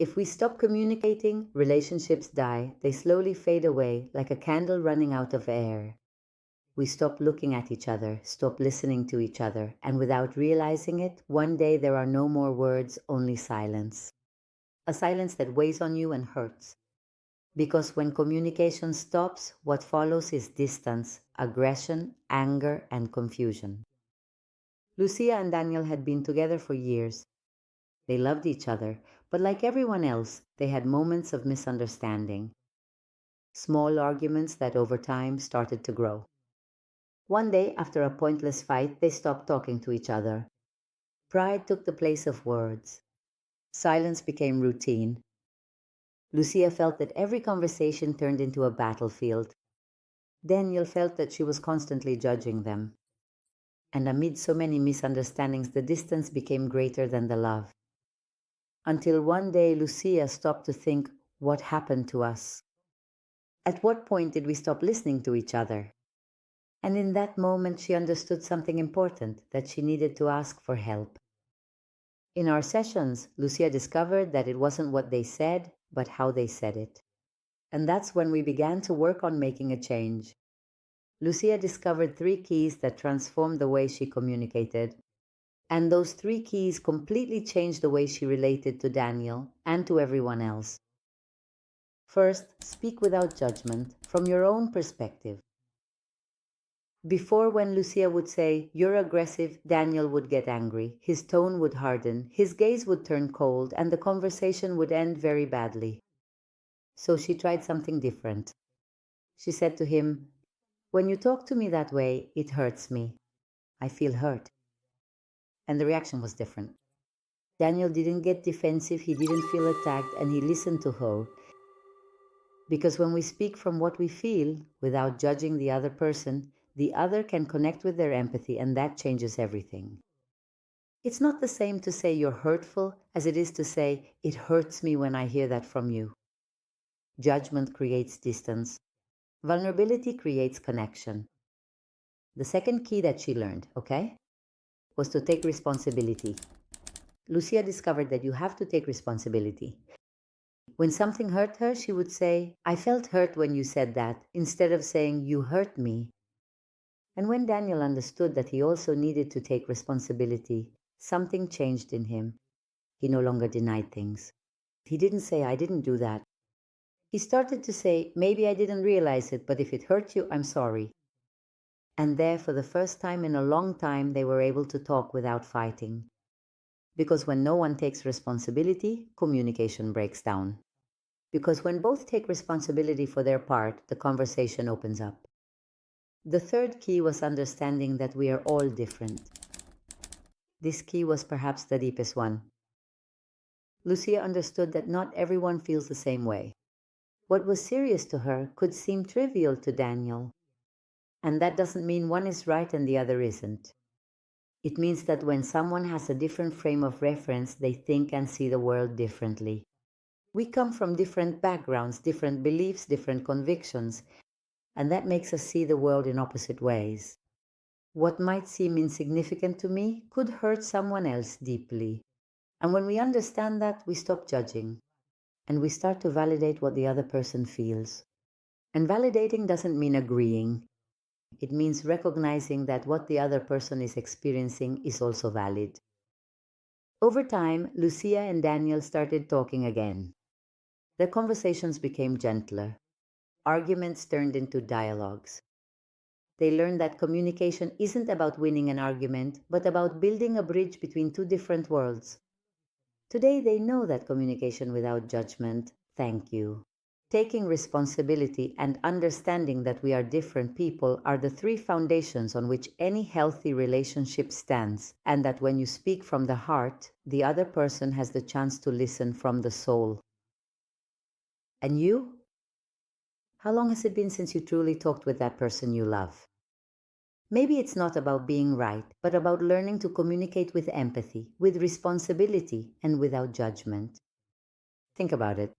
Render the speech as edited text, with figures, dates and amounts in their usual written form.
If we stop communicating, relationships die. They slowly fade away like a candle running out of air. We stop looking at each other, stop listening to each other, and without realizing it, one day there are no more words, only silence. A silence that weighs on you and hurts. Because when communication stops, what follows is distance, aggression, anger, and confusion. Lucia and Daniel had been together for years. They loved each other, but like everyone else, they had moments of misunderstanding. Small arguments that over time started to grow. One day, after a pointless fight, they stopped talking to each other. Pride took the place of words. Silence became routine. Lucia felt that every conversation turned into a battlefield. Daniel felt that she was constantly judging them. And amid so many misunderstandings, the distance became greater than the love. Until one day, Lucia stopped to think, what happened to us? At what point did we stop listening to each other? And in that moment, she understood something important, that she needed to ask for help. In our sessions, Lucia discovered that it wasn't what they said, but how they said it. And that's when we began to work on making a change. Lucia discovered 3 keys that transformed the way she communicated. And those 3 keys completely changed the way she related to Daniel and to everyone else. First, speak without judgment, from your own perspective. Before, when Lucia would say, "You're aggressive," Daniel would get angry, his tone would harden, his gaze would turn cold, and the conversation would end very badly. So she tried something different. She said to him, "When you talk to me that way, it hurts me. I feel hurt." And the reaction was different. Daniel didn't get defensive, he didn't feel attacked, and he listened to her. Because when we speak from what we feel, without judging the other person, the other can connect with their empathy, and that changes everything. It's not the same to say you're hurtful as it is to say, "It hurts me when I hear that from you." Judgment creates distance. Vulnerability creates connection. The second key that she learned, was to take responsibility. Lucia discovered that you have to take responsibility. When something hurt her, she would say, "I felt hurt when you said that," instead of saying, "You hurt me." And when Daniel understood that he also needed to take responsibility, something changed in him. He no longer denied things. He didn't say, "I didn't do that." He started to say, "Maybe I didn't realize it, but if it hurt you, I'm sorry." And there, for the first time in a long time, they were able to talk without fighting. Because when no one takes responsibility, communication breaks down. Because when both take responsibility for their part, the conversation opens up. The third key was understanding that we are all different. This key was perhaps the deepest one. Lucia understood that not everyone feels the same way. What was serious to her could seem trivial to Daniel. And that doesn't mean one is right and the other isn't. It means that when someone has a different frame of reference, they think and see the world differently. We come from different backgrounds, different beliefs, different convictions, and that makes us see the world in opposite ways. What might seem insignificant to me could hurt someone else deeply. And when we understand that, we stop judging, and we start to validate what the other person feels. And validating doesn't mean agreeing. It means recognizing that what the other person is experiencing is also valid. Over time, Lucia and Daniel started talking again. Their conversations became gentler. Arguments turned into dialogues. They learned that communication isn't about winning an argument, but about building a bridge between 2 different worlds. Today they know that communication without judgment, thank you, taking responsibility, and understanding that we are different people are the 3 foundations on which any healthy relationship stands, and that when you speak from the heart, the other person has the chance to listen from the soul. And you? How long has it been since you truly talked with that person you love? Maybe it's not about being right, but about learning to communicate with empathy, with responsibility, and without judgment. Think about it.